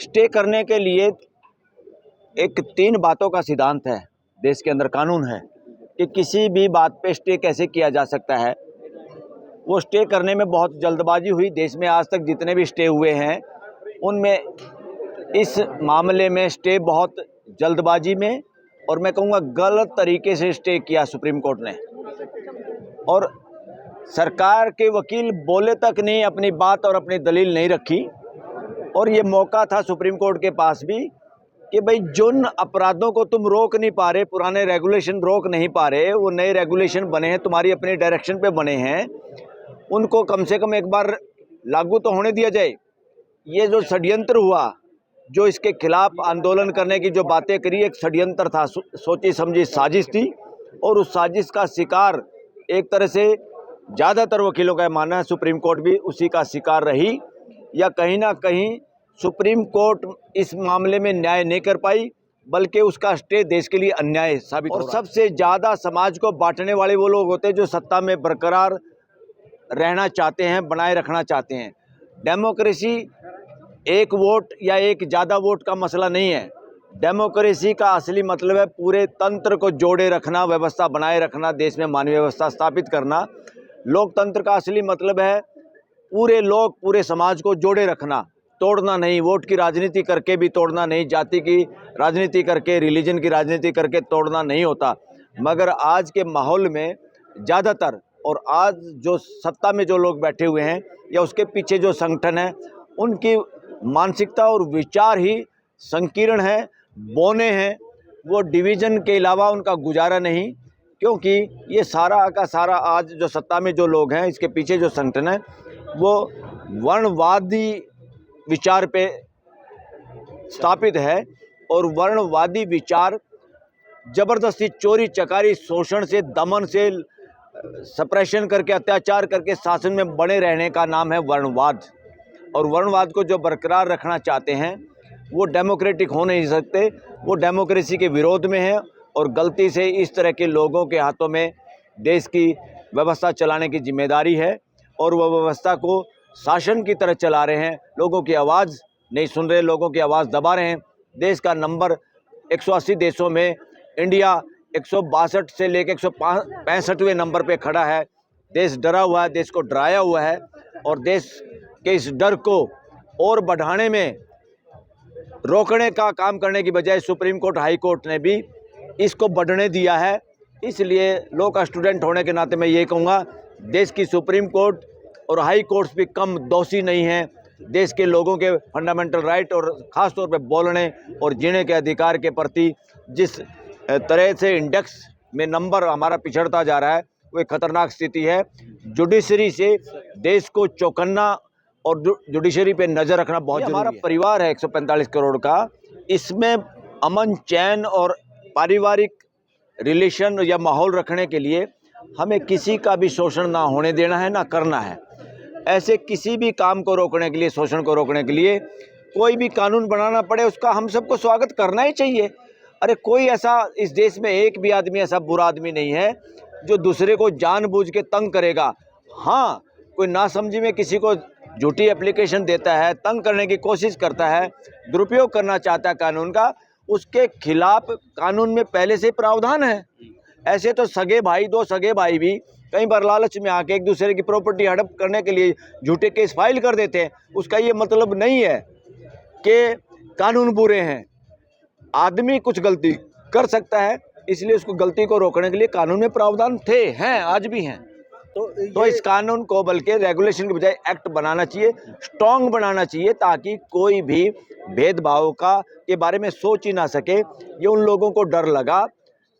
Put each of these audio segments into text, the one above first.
Stay करने के लिए एक 3 बातों का सिद्धांत है, देश के अंदर कानून है कि किसी भी बात पे स्टे कैसे किया जा सकता है। वो स्टे करने में बहुत जल्दबाजी हुई। देश में आज तक जितने भी स्टे हुए हैं उनमें इस मामले में स्टे बहुत जल्दबाजी में और मैं कहूँगा गलत तरीके से स्टे किया सुप्रीम कोर्ट ने। और सरकार के वकील बोले तक नहीं, अपनी बात और अपनी दलील नहीं रखी। और ये मौका था सुप्रीम कोर्ट के पास भी कि भाई जिन अपराधों को तुम रोक नहीं पा रहे, पुराने रेगुलेशन रोक नहीं पा रहे, वो नए रेगुलेशन बने हैं, तुम्हारी अपनी डायरेक्शन पे बने हैं, उनको कम से कम एक बार लागू तो होने दिया जाए। ये जो षड्यंत्र हुआ, जो इसके खिलाफ आंदोलन करने की जो बातें करी, एक षड्यंत्र था, सोची समझी साजिश थी। और उस साजिश का शिकार एक तरह से ज़्यादातर वकीलों का मानना है सुप्रीम कोर्ट भी उसी का शिकार रही, या कहीं ना कहीं सुप्रीम कोर्ट इस मामले में न्याय नहीं कर पाई, बल्कि उसका स्टे देश के लिए अन्याय साबित हो रहा है। और सबसे ज़्यादा समाज को बांटने वाले वो लोग होते हैं जो सत्ता में बरकरार रहना चाहते हैं, बनाए रखना चाहते हैं। डेमोक्रेसी एक वोट या एक ज़्यादा वोट का मसला नहीं है। डेमोक्रेसी का असली मतलब है पूरे तंत्र को जोड़े रखना, व्यवस्था बनाए रखना, देश में मानवीय व्यवस्था स्थापित करना। लोकतंत्र का असली मतलब है पूरे लोग, पूरे समाज को जोड़े रखना, तोड़ना नहीं। वोट की राजनीति करके भी तोड़ना नहीं, जाति की राजनीति करके, रिलीजन की राजनीति करके तोड़ना नहीं होता। मगर आज के माहौल में ज़्यादातर, और आज जो सत्ता में जो लोग बैठे हुए हैं या उसके पीछे जो संगठन है, उनकी मानसिकता और विचार ही संकीर्ण है, बौने हैं। वो डिवीज़न के अलावा उनका गुजारा नहीं, क्योंकि ये सारा का सारा आज जो सत्ता में जो लोग हैं, इसके पीछे जो संगठन है, वो वर्णवादी विचार पे स्थापित है। और वर्णवादी विचार ज़बरदस्ती, चोरी चकारी, शोषण से, दमन से, सप्रेशन करके, अत्याचार करके शासन में बने रहने का नाम है वर्णवाद। और वर्णवाद को जो बरकरार रखना चाहते हैं वो डेमोक्रेटिक हो नहीं सकते, वो डेमोक्रेसी के विरोध में है। और गलती से इस तरह के लोगों के हाथों में देश की व्यवस्था चलाने की जिम्मेदारी है, और वह व्यवस्था को शासन की तरह चला रहे हैं। लोगों की आवाज़ नहीं सुन रहे, लोगों की आवाज़ दबा रहे हैं। देश का नंबर 180 देशों में इंडिया 162 से लेकर 165वें नंबर पे खड़ा है। देश डरा हुआ है, देश को डराया हुआ है, और देश के इस डर को और बढ़ाने में, रोकने का काम करने की बजाय सुप्रीम कोर्ट, हाई कोर्ट ने भी इसको बढ़ने दिया है। इसलिए लॉ का स्टूडेंट होने के नाते मैं ये कहूँगा, देश की सुप्रीम कोर्ट और हाई कोर्ट्स भी कम दोषी नहीं हैं। देश के लोगों के फंडामेंटल राइट और ख़ास तौर पे बोलने और जीने के अधिकार के प्रति जिस तरह से इंडेक्स में नंबर हमारा पिछड़ता जा रहा है, वो एक खतरनाक स्थिति है। जुडिशरी से देश को चौकन्ना और जुडिशरी पे नज़र रखना बहुत जरूरी है। हमारा परिवार है 145 करोड़ का, इसमें अमन चैन और पारिवारिक रिलेशन या माहौल रखने के लिए हमें किसी का भी शोषण ना होने देना है, ना करना है। ऐसे किसी भी काम को रोकने के लिए, शोषण को रोकने के लिए कोई भी कानून बनाना पड़े, उसका हम सबको स्वागत करना ही चाहिए। अरे कोई ऐसा इस देश में एक भी आदमी ऐसा बुरा आदमी नहीं है जो दूसरे को जानबूझ के तंग करेगा। हाँ, कोई नासमझी में किसी को झूठी एप्लीकेशन देता है, तंग करने की कोशिश करता है, दुरुपयोग करना चाहता है कानून का, उसके खिलाफ कानून में पहले से प्रावधान है। ऐसे तो सगे भाई, दो सगे भाई भी कई बार लालच में आके एक दूसरे की प्रॉपर्टी हड़प करने के लिए झूठे केस फाइल कर देते हैं। उसका ये मतलब नहीं है कि कानून बुरे हैं। आदमी कुछ गलती कर सकता है, इसलिए उसको गलती को रोकने के लिए कानून में प्रावधान थे, हैं, आज भी हैं। तो इस कानून को बल्कि रेगुलेशन के बजाय एक्ट बनाना चाहिए, स्ट्रॉन्ग बनाना चाहिए, ताकि कोई भी भेदभाव के बारे में सोच ही ना सके। ये उन लोगों को डर लगा,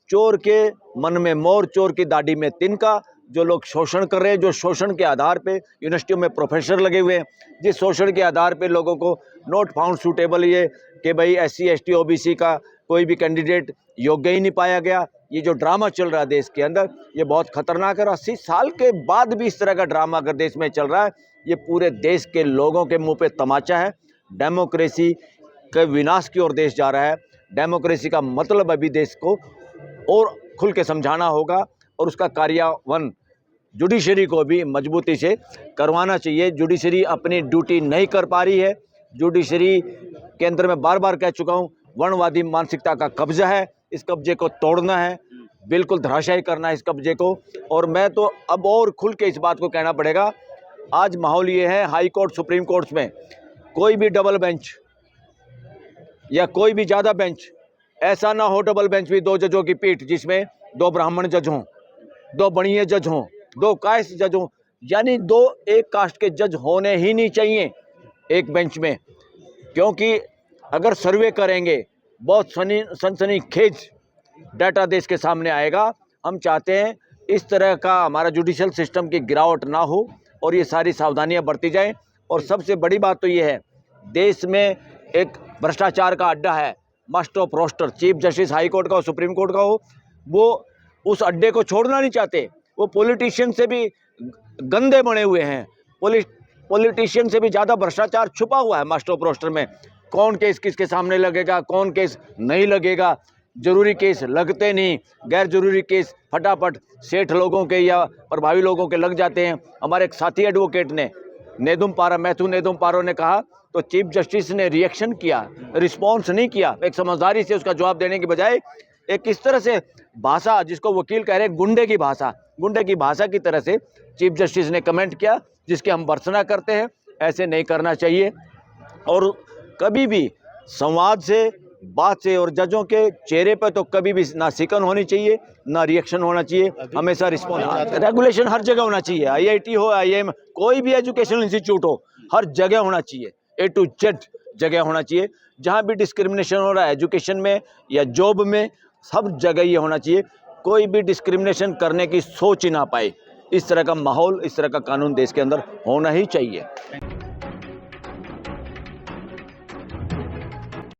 चोर के मन में मोर, चोर की दाढ़ी में तिनका, जो लोग शोषण कर रहे हैं, जो शोषण के आधार पे यूनिवर्सिटियों में प्रोफेसर लगे हुए हैं, जिस शोषण के आधार पे लोगों को नॉट फाउंड सूटेबल, ये कि भाई SC ST OBC का कोई भी कैंडिडेट योग्य ही नहीं पाया गया, ये जो ड्रामा चल रहा है देश के अंदर, ये बहुत खतरनाक है। 80 साल के बाद भी इस तरह का ड्रामा अगर देश में चल रहा है, ये पूरे देश के लोगों के मुंह पे तमाचा है। डेमोक्रेसी के विनाश की ओर देश जा रहा है। डेमोक्रेसी का मतलब अभी देश को और खुल के समझाना होगा, और उसका कार्यान्वयन जुडिशरी को भी मजबूती से करवाना चाहिए। जुडिशरी अपनी ड्यूटी नहीं कर पा रही है, जुडिशरी के अंदर मैं बार बार कह चुका हूँ, वर्णवादी मानसिकता का कब्जा है। इस कब्जे को तोड़ना है, बिल्कुल धराशायी करना है इस कब्जे को। और मैं तो अब और खुल के इस बात को कहना पड़ेगा, आज माहौल ये है हाई कोर्ट सुप्रीम कोर्ट में कोई भी डबल बेंच या कोई भी ज़्यादा बेंच, ऐसा ना हो डबल बेंच भी 2 जजों की पीठ जिसमें 2 ब्राह्मण जज हों, 2 बणिये जज हों, 2 कास्ट जज हों, यानी 2 एक कास्ट के जज होने ही नहीं चाहिए एक बेंच में। क्योंकि अगर सर्वे करेंगे बहुत सनसनीखेज डाटा देश के सामने आएगा। हम चाहते हैं इस तरह का हमारा जुडिशल सिस्टम की गिरावट ना हो और ये सारी सावधानियां बरती जाएं। और सबसे बड़ी बात तो ये है, देश में एक भ्रष्टाचार का अड्डा है, master of roster, chief justice high court का हो सुप्रीम कोर्ट का हो, वो उस अड्डे को छोड़ना नहीं चाहते। वो पॉलिटिशियन से भी गंदे बने हुए हैं, पॉलिटिशियन से भी ज़्यादा भ्रष्टाचार छुपा हुआ है मस्ट ऑफ रोस्टर में। कौन केस किसके सामने लगेगा, कौन केस नहीं लगेगा, जरूरी केस लगते नहीं, गैर जरूरी केस फटाफट सेठ लोगों के या प्रभावी लोगों के लग जाते हैं। हमारे एक साथी एडवोकेट ने मैथ्यू नेदुम पारो ने कहा तो चीफ जस्टिस ने रिएक्शन किया, रिस्पॉन्स नहीं किया। एक समझदारी से उसका जवाब देने की बजाय एक इस तरह से भाषा, जिसको वकील कह रहे हैं गुंडे की भाषा की तरह से चीफ जस्टिस ने कमेंट किया, जिसकी हम भर्त्सना करते हैं। ऐसे नहीं करना चाहिए और कभी भी संवाद से, बात से, और जजों के चेहरे पर तो कभी भी ना सिकन होनी चाहिए, ना रिएक्शन होना चाहिए, हमेशा रिस्पॉन्स। रेगुलेशन हर जगह होना चाहिए, IIT हो, IIM, कोई भी एजुकेशनल इंस्टीट्यूट हो, हर जगह होना चाहिए, A to Z जगह होना चाहिए। जहाँ भी डिस्क्रिमिनेशन हो रहा है एजुकेशन में या जॉब में, सब जगह ये होना चाहिए। कोई भी डिस्क्रिमिनेशन करने की सोच ही ना पाए। इस तरह का माहौल, इस तरह का कानून देश के अंदर होना ही चाहिए।